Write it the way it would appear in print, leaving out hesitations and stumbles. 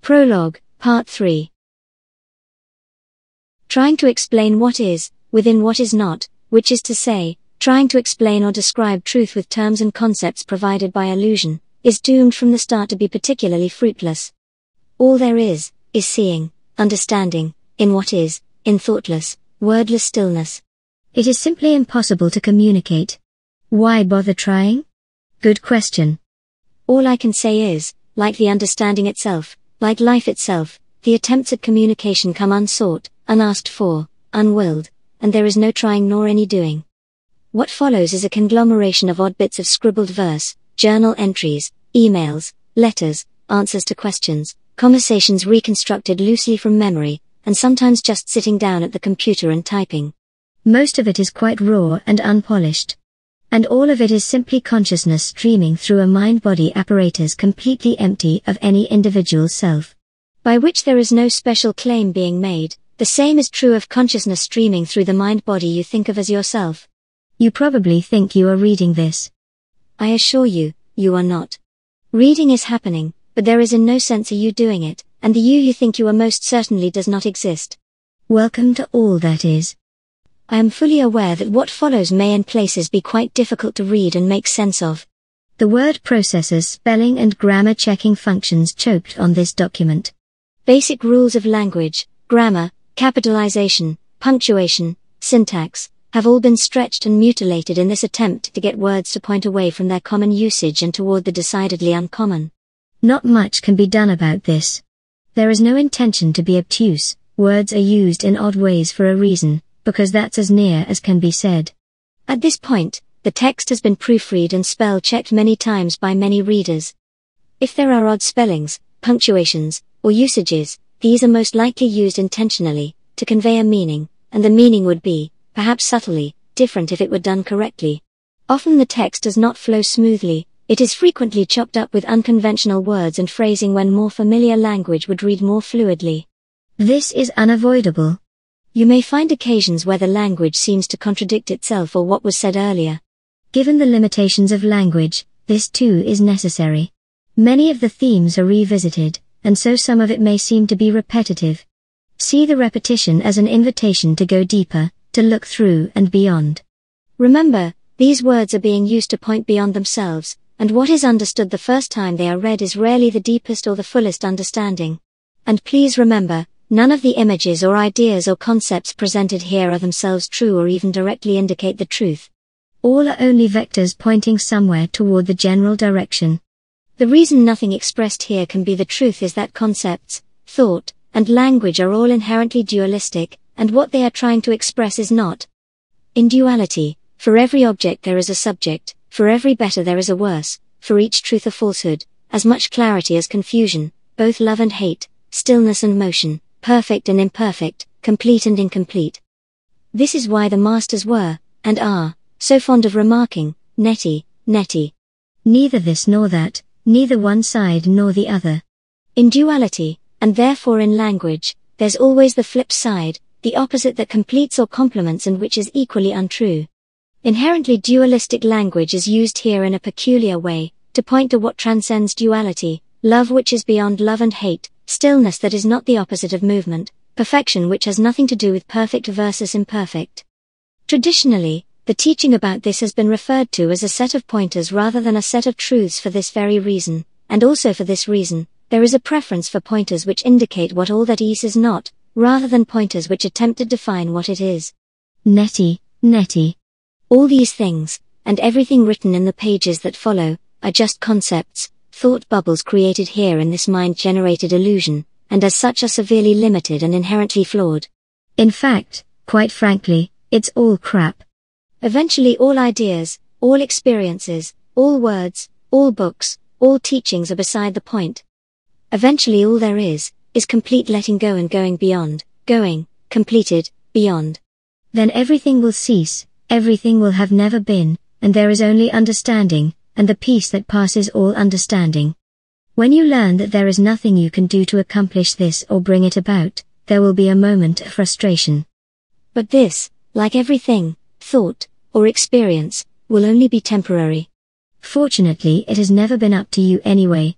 Prologue, Part 3. Trying to explain what is, within what is not, which is to say, trying to explain or describe truth with terms and concepts provided by illusion, is doomed from the start to be particularly fruitless. All there is seeing, understanding, in what is, in thoughtless, wordless stillness. It is simply impossible to communicate. Why bother trying? Good question. All I can say is, like the understanding itself, like life itself, the attempts at communication come unsought, unasked for, unwilled, and there is no trying nor any doing. What follows is a conglomeration of odd bits of scribbled verse, journal entries, emails, letters, answers to questions, conversations reconstructed loosely from memory, and sometimes just sitting down at the computer and typing. Most of it is quite raw and unpolished. And all of it is simply consciousness streaming through a mind-body apparatus completely empty of any individual self, by which there is no special claim being made. The same is true of consciousness streaming through the mind-body you think of as yourself. You probably think you are reading this. I assure you, you are not. Reading is happening, but there is in no sense a you doing it, and the you think you are most certainly does not exist. Welcome to all that is. I am fully aware that what follows may in places be quite difficult to read and make sense of. The word processors, spelling and grammar checking functions choked on this document. Basic rules of language, grammar, capitalization, punctuation, syntax, have all been stretched and mutilated in this attempt to get words to point away from their common usage and toward the decidedly uncommon. Not much can be done about this. There is no intention to be obtuse. Words are used in odd ways for a reason, because that's as near as can be said. At this point, the text has been proofread and spell-checked many times by many readers. If there are odd spellings, punctuations, or usages, these are most likely used intentionally, to convey a meaning, and the meaning would be, perhaps subtly, different if it were done correctly. Often the text does not flow smoothly, it is frequently chopped up with unconventional words and phrasing when more familiar language would read more fluidly. This is unavoidable. You may find occasions where the language seems to contradict itself or what was said earlier. Given the limitations of language, this too is necessary. Many of the themes are revisited, and so some of it may seem to be repetitive. See the repetition as an invitation to go deeper, to look through and beyond. Remember, these words are being used to point beyond themselves, and what is understood the first time they are read is rarely the deepest or the fullest understanding. And please remember, none of the images or ideas or concepts presented here are themselves true or even directly indicate the truth. All are only vectors pointing somewhere toward the general direction. The reason nothing expressed here can be the truth is that concepts, thought, and language are all inherently dualistic, and what they are trying to express is not. In duality, for every object there is a subject, for every better there is a worse, for each truth a falsehood, as much clarity as confusion, both love and hate, stillness and motion, perfect and imperfect, complete and incomplete. This is why the masters were, and are, so fond of remarking, netty, netty. Neither this nor that, neither one side nor the other. In duality, and therefore in language, there's always the flip side, the opposite that completes or complements and which is equally untrue. Inherently dualistic language is used here in a peculiar way, to point to what transcends duality, love which is beyond love and hate, stillness that is not the opposite of movement, perfection which has nothing to do with perfect versus imperfect. Traditionally, the teaching about this has been referred to as a set of pointers rather than a set of truths for this very reason, and also for this reason, there is a preference for pointers which indicate what all that is not, rather than pointers which attempt to define what it is. Netty, netty. All these things, and everything written in the pages that follow, are just concepts, thought bubbles created here in this mind-generated illusion, and as such are severely limited and inherently flawed. In fact, quite frankly, it's all crap. Eventually all ideas, all experiences, all words, all books, all teachings are beside the point. Eventually all there is complete letting go and going beyond, going, completed, beyond. Then everything will cease, everything will have never been, and there is only understanding, and the peace that passes all understanding. When you learn that there is nothing you can do to accomplish this or bring it about, there will be a moment of frustration. But this, like everything, thought, or experience, will only be temporary. Fortunately, it has never been up to you anyway,